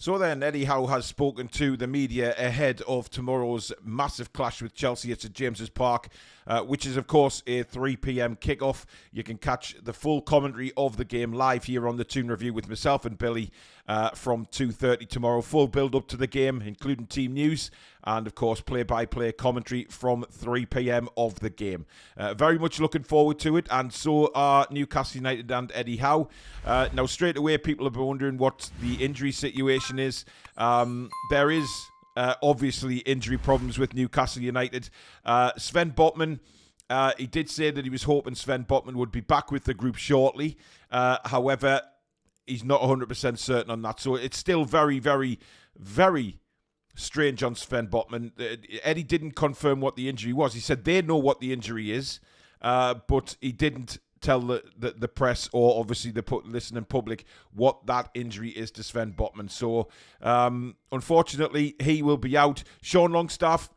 So then, Eddie Howe has spoken to the media ahead of tomorrow's massive clash with Chelsea at St James's Park, which is, of course, a 3 p.m. kickoff. You can catch the full commentary of the game live here on the Toon Review with myself and Billy from 2:30 tomorrow. Full build-up to the game, including team news and, of course, play-by-play commentary from 3 p.m. of the game. Very much looking forward to it, and so are Newcastle United and Eddie Howe. Now, straight away, people have been wondering what the injury situation is. There is obviously injury problems with Newcastle United. Sven Botman, he did say that he was hoping Sven Botman would be back with the group shortly. However, he's not 100% certain on that. So it's still very, very, very strange on Sven Botman. Eddie didn't confirm what the injury was. He said they know what the injury is, but he didn't tell the press or obviously the listening public what that injury is to Sven Botman. So, unfortunately, he will be out. Sean Longstaff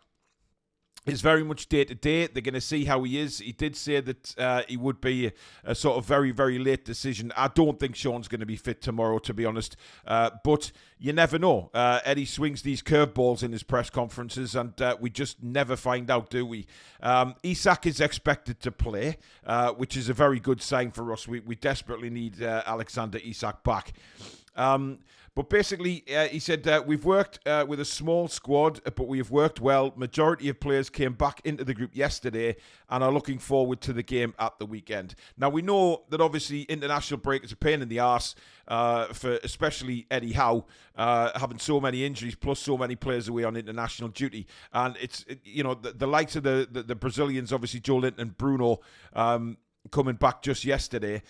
is very much day-to-day. They're going to see how he is. He did say that he would be a sort of very, very late decision. I don't think Sean's going to be fit tomorrow, to be honest. But you never know. Eddie swings these curveballs in his press conferences, and we just never find out, do we? Isak is expected to play, which is a very good sign for us. We desperately need Alexander Isak back. But basically, he said, we've worked with a small squad, but we have worked well. Majority of players came back into the group yesterday and are looking forward to the game at the weekend. Now, we know that obviously international break is a pain in the arse for especially Eddie Howe, having so many injuries plus so many players away on international duty. And it's, the likes of the Brazilians, obviously Joe Linton and Bruno, coming back just yesterday.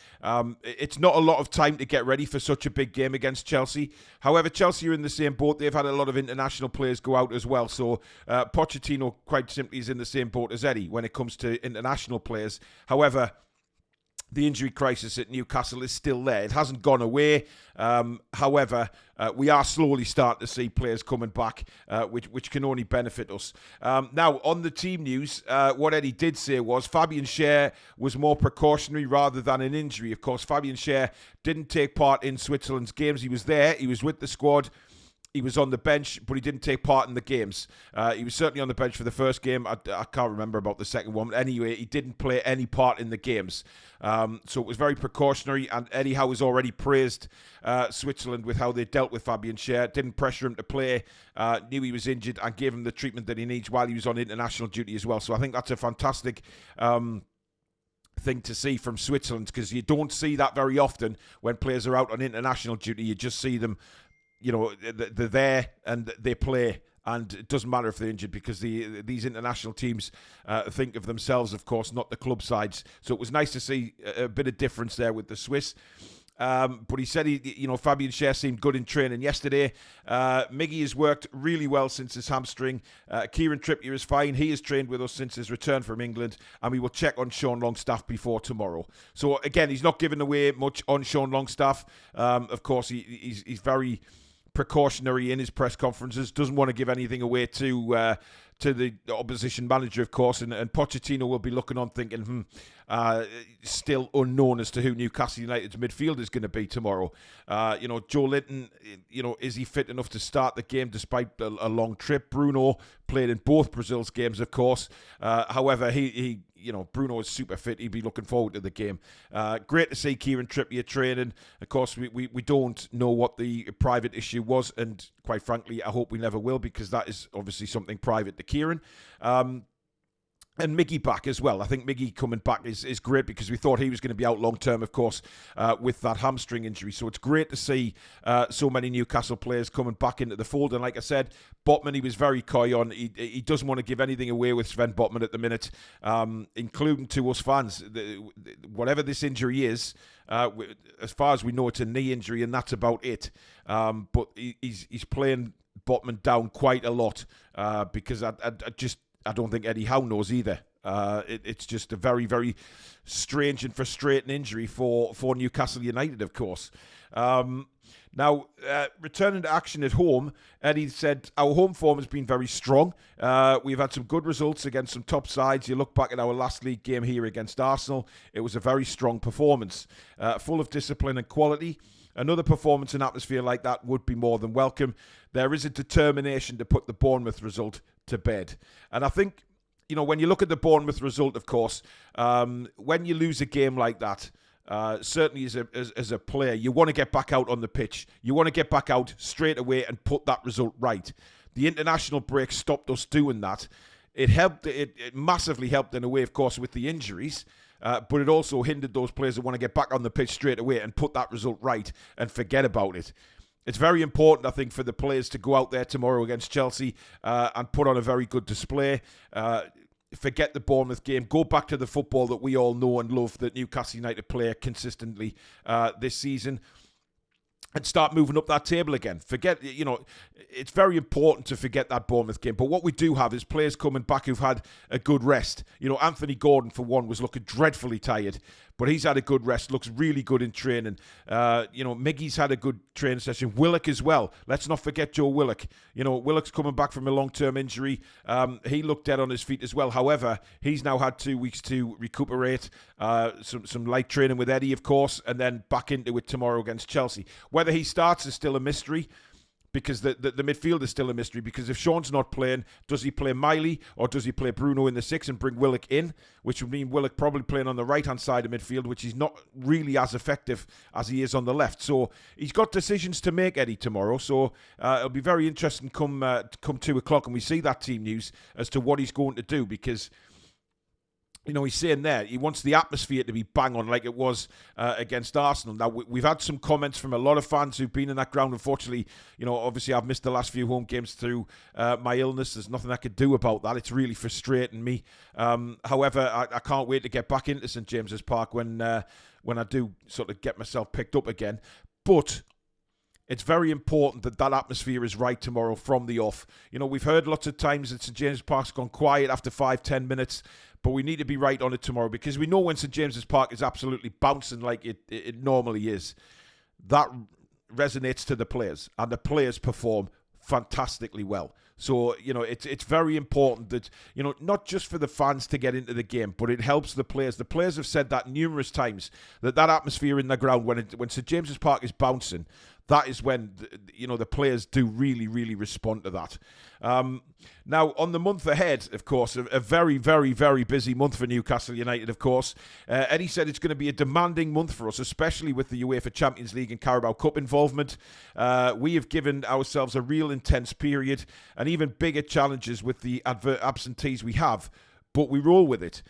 It's not a lot of time to get ready for such a big game against Chelsea. However, Chelsea are in the same boat. They've had a lot of international players go out as well. So Pochettino quite simply is in the same boat as Eddie when it comes to international players. However, the injury crisis at Newcastle is still there. It hasn't gone away. However, we are slowly starting to see players coming back, which can only benefit us. Now, on the team news, what Eddie did say was Fabian Schär was more precautionary rather than an injury. Of course, Fabian Schär didn't take part in Switzerland's games. He was there. He was with the squad. He was on the bench, but he didn't take part in the games. He was certainly on the bench for the first game. I can't remember about the second one. Anyway, he didn't play any part in the games. So it was very precautionary, and Eddie Howe has already praised Switzerland with how they dealt with Fabian Schär. Didn't pressure him to play, knew he was injured, and gave him the treatment that he needs while he was on international duty as well. So I think that's a fantastic thing to see from Switzerland, because you don't see that very often when players are out on international duty. You just see them, they're there and they play, and it doesn't matter if they're injured, because these international teams think of themselves, of course, not the club sides. So it was nice to see a bit of difference there with the Swiss. But he said, Fabian Schär seemed good in training yesterday. Miggy has worked really well since his hamstring. Kieran Trippier is fine. He has trained with us since his return from England, and we will check on Sean Longstaff before tomorrow. So again, he's not giving away much on Sean Longstaff. Of course, he's very precautionary in his press conferences, doesn't want to give anything away to the opposition manager, of course, and Pochettino will be looking on thinking, still unknown as to who Newcastle United's midfield is going to be tomorrow. Joe Linton, is he fit enough to start the game despite a long trip? Bruno played in both Brazil's games, of course. However, he Bruno is super fit. He'd be looking forward to the game. Great to see Kieran Trippier training. Of course, we don't know what the private issue was, and quite frankly, I hope we never will, because that is obviously something private to Kieran. And Miggy back as well. I think Miggy coming back is great, because we thought he was going to be out long term, of course, with that hamstring injury. So it's great to see so many Newcastle players coming back into the fold. And like I said, Botman, he was very coy on. He doesn't want to give anything away with Sven Botman at the minute, including to us fans. Whatever this injury is, as far as we know, it's a knee injury, and that's about it. But he's playing Botman down quite a lot, because I don't think Eddie Howe knows either. It's just a very, very strange and frustrating injury for Newcastle United, of course. Now, returning to action at home, Eddie said, our home form has been very strong. We've had some good results against some top sides. You look back at our last league game here against Arsenal, it was a very strong performance, full of discipline and quality. another performance and atmosphere like that would be more than welcome. There is a determination to put the Bournemouth result to bed. And I think, when you look at the Bournemouth result, of course, when you lose a game like that, certainly as a player, you want to get back out on the pitch. You want to get back out straight away and put that result right. The international break stopped us doing that. It helped. It massively helped in a way, of course, with the injuries. But it also hindered those players that want to get back on the pitch straight away and put that result right and forget about it. It's very important, I think, for the players to go out there tomorrow against Chelsea and put on a very good display. Forget the Bournemouth game. Go back to the football that we all know and love that Newcastle United play consistently this season. And start moving up that table again. Forget, it's very important to forget that Bournemouth game. But what we do have is players coming back who've had a good rest. Anthony Gordon, for one, was looking dreadfully tired. But he's had a good rest, looks really good in training. Miggy's had a good training session. Willock as well. Let's not forget Joe Willock. Willock's coming back from a long-term injury. He looked dead on his feet as well. However, he's now had 2 weeks to recuperate. Some light training with Eddie, of course, and then back into it tomorrow against Chelsea. Whether he starts is still a mystery, because the midfield is still a mystery, because if Sean's not playing, does he play Miley or does he play Bruno in the 6 and bring Willock in, which would mean Willock probably playing on the right-hand side of midfield, which is not really as effective as he is on the left. So he's got decisions to make, Eddie, tomorrow. So it'll be very interesting come 2 o'clock and we see that team news as to what he's going to do, because he's saying there he wants the atmosphere to be bang on like it was against Arsenal. Now, we've had some comments from a lot of fans who've been in that ground. Unfortunately, obviously I've missed the last few home games through my illness. There's nothing I could do about that. It's really frustrating me. However, I can't wait to get back into St James's Park when I do sort of get myself picked up again. But it's very important that atmosphere is right tomorrow from the off. We've heard lots of times that St James's Park's gone quiet after 5-10 minutes. But we need to be right on it tomorrow, because we know when St James's Park is absolutely bouncing like it normally is, that resonates to the players, and the players perform fantastically well. So, it's very important that, not just for the fans to get into the game, but it helps the players. The players have said that numerous times, that atmosphere in the ground, when St James's Park is bouncing, that is when, the players do really, really respond to that. Now, on the month ahead, of course, a very, very, very busy month for Newcastle United, of course. Eddie said it's going to be a demanding month for us, especially with the UEFA Champions League and Carabao Cup involvement. We have given ourselves a real intense period and even bigger challenges with the absentees we have, but we roll with it.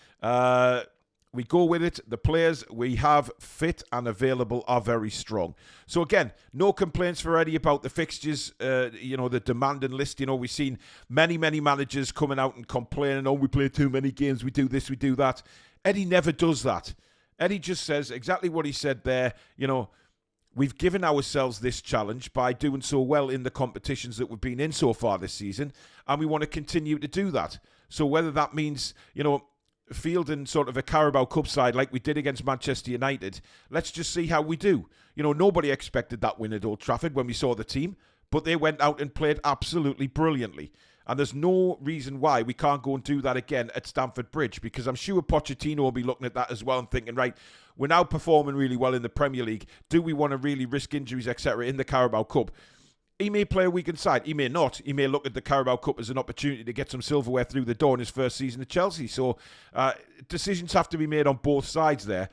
We go with it. The players we have fit and available are very strong. So again, no complaints for Eddie about the fixtures, the demanding list. We've seen many, many managers coming out and complaining, we play too many games, we do this, we do that. Eddie never does that. Eddie just says exactly what he said there. We've given ourselves this challenge by doing so well in the competitions that we've been in so far this season, and we want to continue to do that. So whether that means, fielding sort of a Carabao Cup side like we did against Manchester United, let's just see how we do. Nobody expected that win at Old Trafford when we saw the team, but they went out and played absolutely brilliantly. And there's no reason why we can't go and do that again at Stamford Bridge, because I'm sure Pochettino will be looking at that as well and thinking, right, we're now performing really well in the Premier League. Do we want to really risk injuries, etc., in the Carabao Cup? He may play a weakened side. He may not. He may look at the Carabao Cup as an opportunity to get some silverware through the door in his first season at Chelsea. So decisions have to be made on both sides there.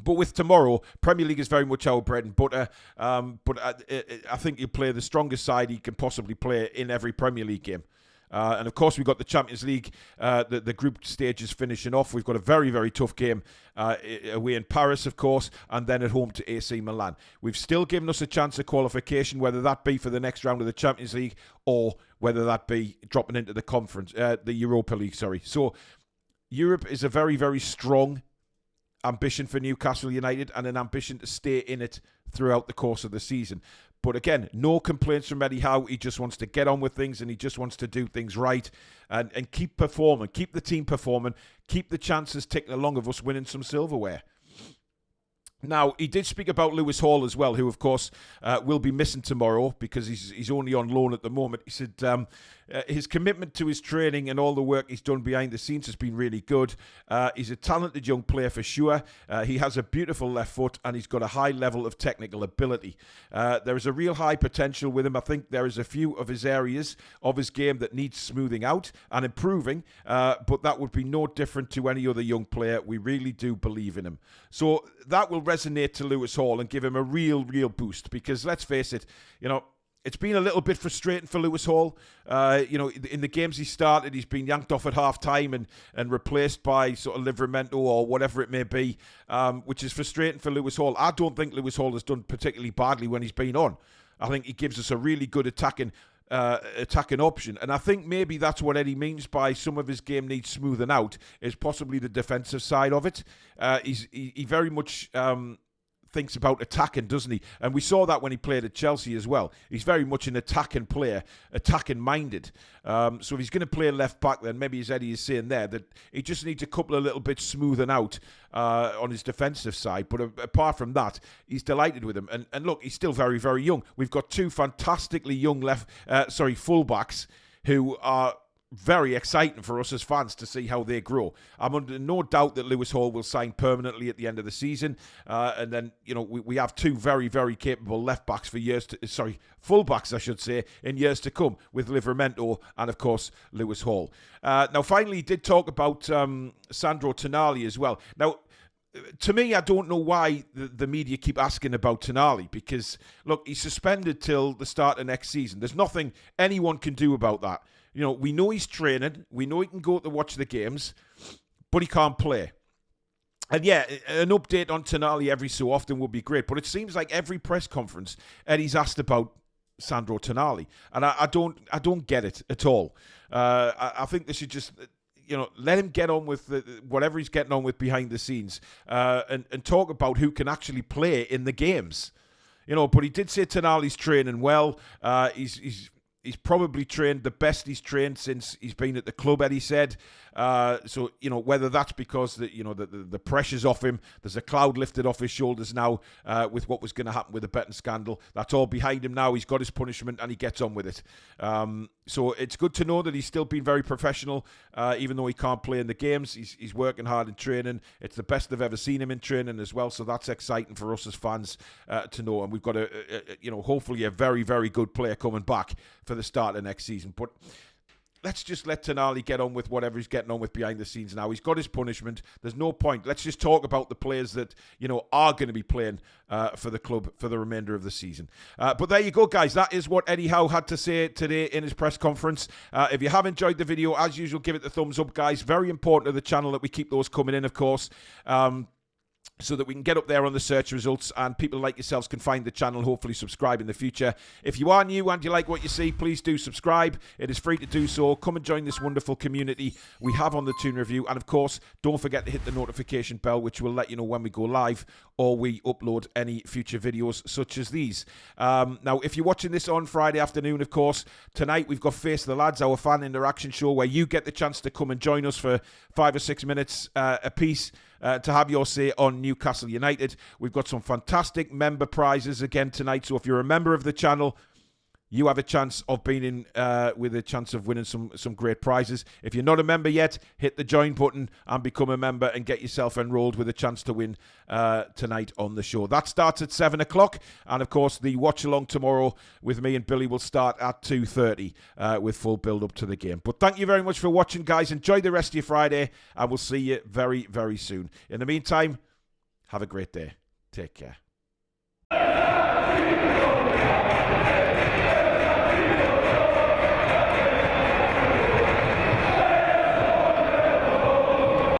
But with tomorrow, Premier League is very much our bread and butter. But I think he'll play the strongest side he can possibly play in every Premier League game. And of course, we've got the Champions League, the group stages finishing off. We've got a very, very tough game away in Paris, of course, and then at home to AC Milan. We've still given us a chance of qualification, whether that be for the next round of the Champions League or whether that be dropping into the Europa League, sorry. So Europe is a very, very strong ambition for Newcastle United and an ambition to stay in it throughout the course of the season. But again, no complaints from Eddie Howe. He just wants to get on with things and he just wants to do things right and keep performing, keep the team performing, keep the chances ticking along of us winning some silverware. Now, he did speak about Lewis Hall as well, who, of course, will be missing tomorrow because he's only on loan at the moment. He said his commitment to his training and all the work he's done behind the scenes has been really good. He's a talented young player for sure. He has a beautiful left foot and he's got a high level of technical ability. There is a real high potential with him. I think there is a few of his areas of his game that needs smoothing out and improving, but that would be no different to any other young player. We really do believe in him. So that will resonate to Lewis Hall and give him a real boost, because let's face it, it's been a little bit frustrating for Lewis Hall. In the games he started, he's been yanked off at half-time and replaced by sort of Livramento or whatever it may be, which is frustrating for Lewis Hall. I don't think Lewis Hall has done particularly badly when he's been on. I think he gives us a really good attacking option, and I think maybe that's what Eddie means by some of his game needs smoothing out, is possibly the defensive side of it. He very much thinks about attacking, doesn't he? And we saw that when he played at Chelsea as well. He's very much an attacking player, attacking minded. So if he's going to play left back, then maybe, as Eddie is saying there, that he just needs a couple of little bits smoothing out on his defensive side. But apart from that, he's delighted with him. And look, he's still very, very young. We've got two fantastically young fullbacks who are very exciting for us as fans to see how they grow. I'm under no doubt that Lewis Hall will sign permanently at the end of the season, and then we have two very, very capable left backs for fullbacks, I should say, in years to come, with Livramento and of course Lewis Hall. Now, finally, he did talk about Sandro Tonali as well. Now, to me, I don't know why the media keep asking about Tonali, because look, he's suspended till the start of next season. There's nothing anyone can do about that. We know he's training. We know he can go to watch the games, but he can't play. And yeah, an update on Tonali every so often would be great. But it seems like every press conference, Eddie's asked about Sandro Tonali, and I don't get it at all. I think they should just, let him get on with whatever he's getting on with behind the scenes, and talk about who can actually play in the games. But he did say Tonali's training well. He's probably trained the best he's trained since he's been at the club, Eddie said. So, whether that's because the pressure's off him, there's a cloud lifted off his shoulders now with what was going to happen with the betting scandal. That's all behind him now. He's got his punishment and he gets on with it. So it's good to know that he's still been very professional, even though he can't play in the games. He's working hard in training. It's the best I've ever seen him in training as well. So that's exciting for us as fans to know. And we've got hopefully a very, very good player coming back for the start of next season. But let's just let Tonali get on with whatever he's getting on with behind the scenes now. He's got his punishment. There's no point. Let's just talk about the players that, are going to be playing for the club for the remainder of the season. But there you go, guys. That is what Eddie Howe had to say today in his press conference. If you have enjoyed the video, as usual, give it the thumbs up, guys. Very important to the channel that we keep those coming in, of course. So that we can get up there on the search results and people like yourselves can find the channel, hopefully subscribe in the future. If you are new and you like what you see, please do subscribe. It is free to do so. Come and join this wonderful community we have on the Toon Review. And of course, don't forget to hit the notification bell, which will let you know when we go live or we upload any future videos such as these. Now, if you're watching this on Friday afternoon, of course, tonight we've got Face the Lads, our fan interaction show, where you get the chance to come and join us for 5 or 6 minutes a piece. To have your say on Newcastle United. We've got some fantastic member prizes again tonight. So if you're a member of the channel, you have a chance of being in with a chance of winning some great prizes. If you're not a member yet, hit the join button and become a member and get yourself enrolled with a chance to win tonight on the show. That starts at 7 o'clock. And of course, the watch along tomorrow with me and Billy will start at 2:30 with full build up to the game. But thank you very much for watching, guys. Enjoy the rest of your Friday and we'll see you very, very soon. In the meantime, have a great day. Take care.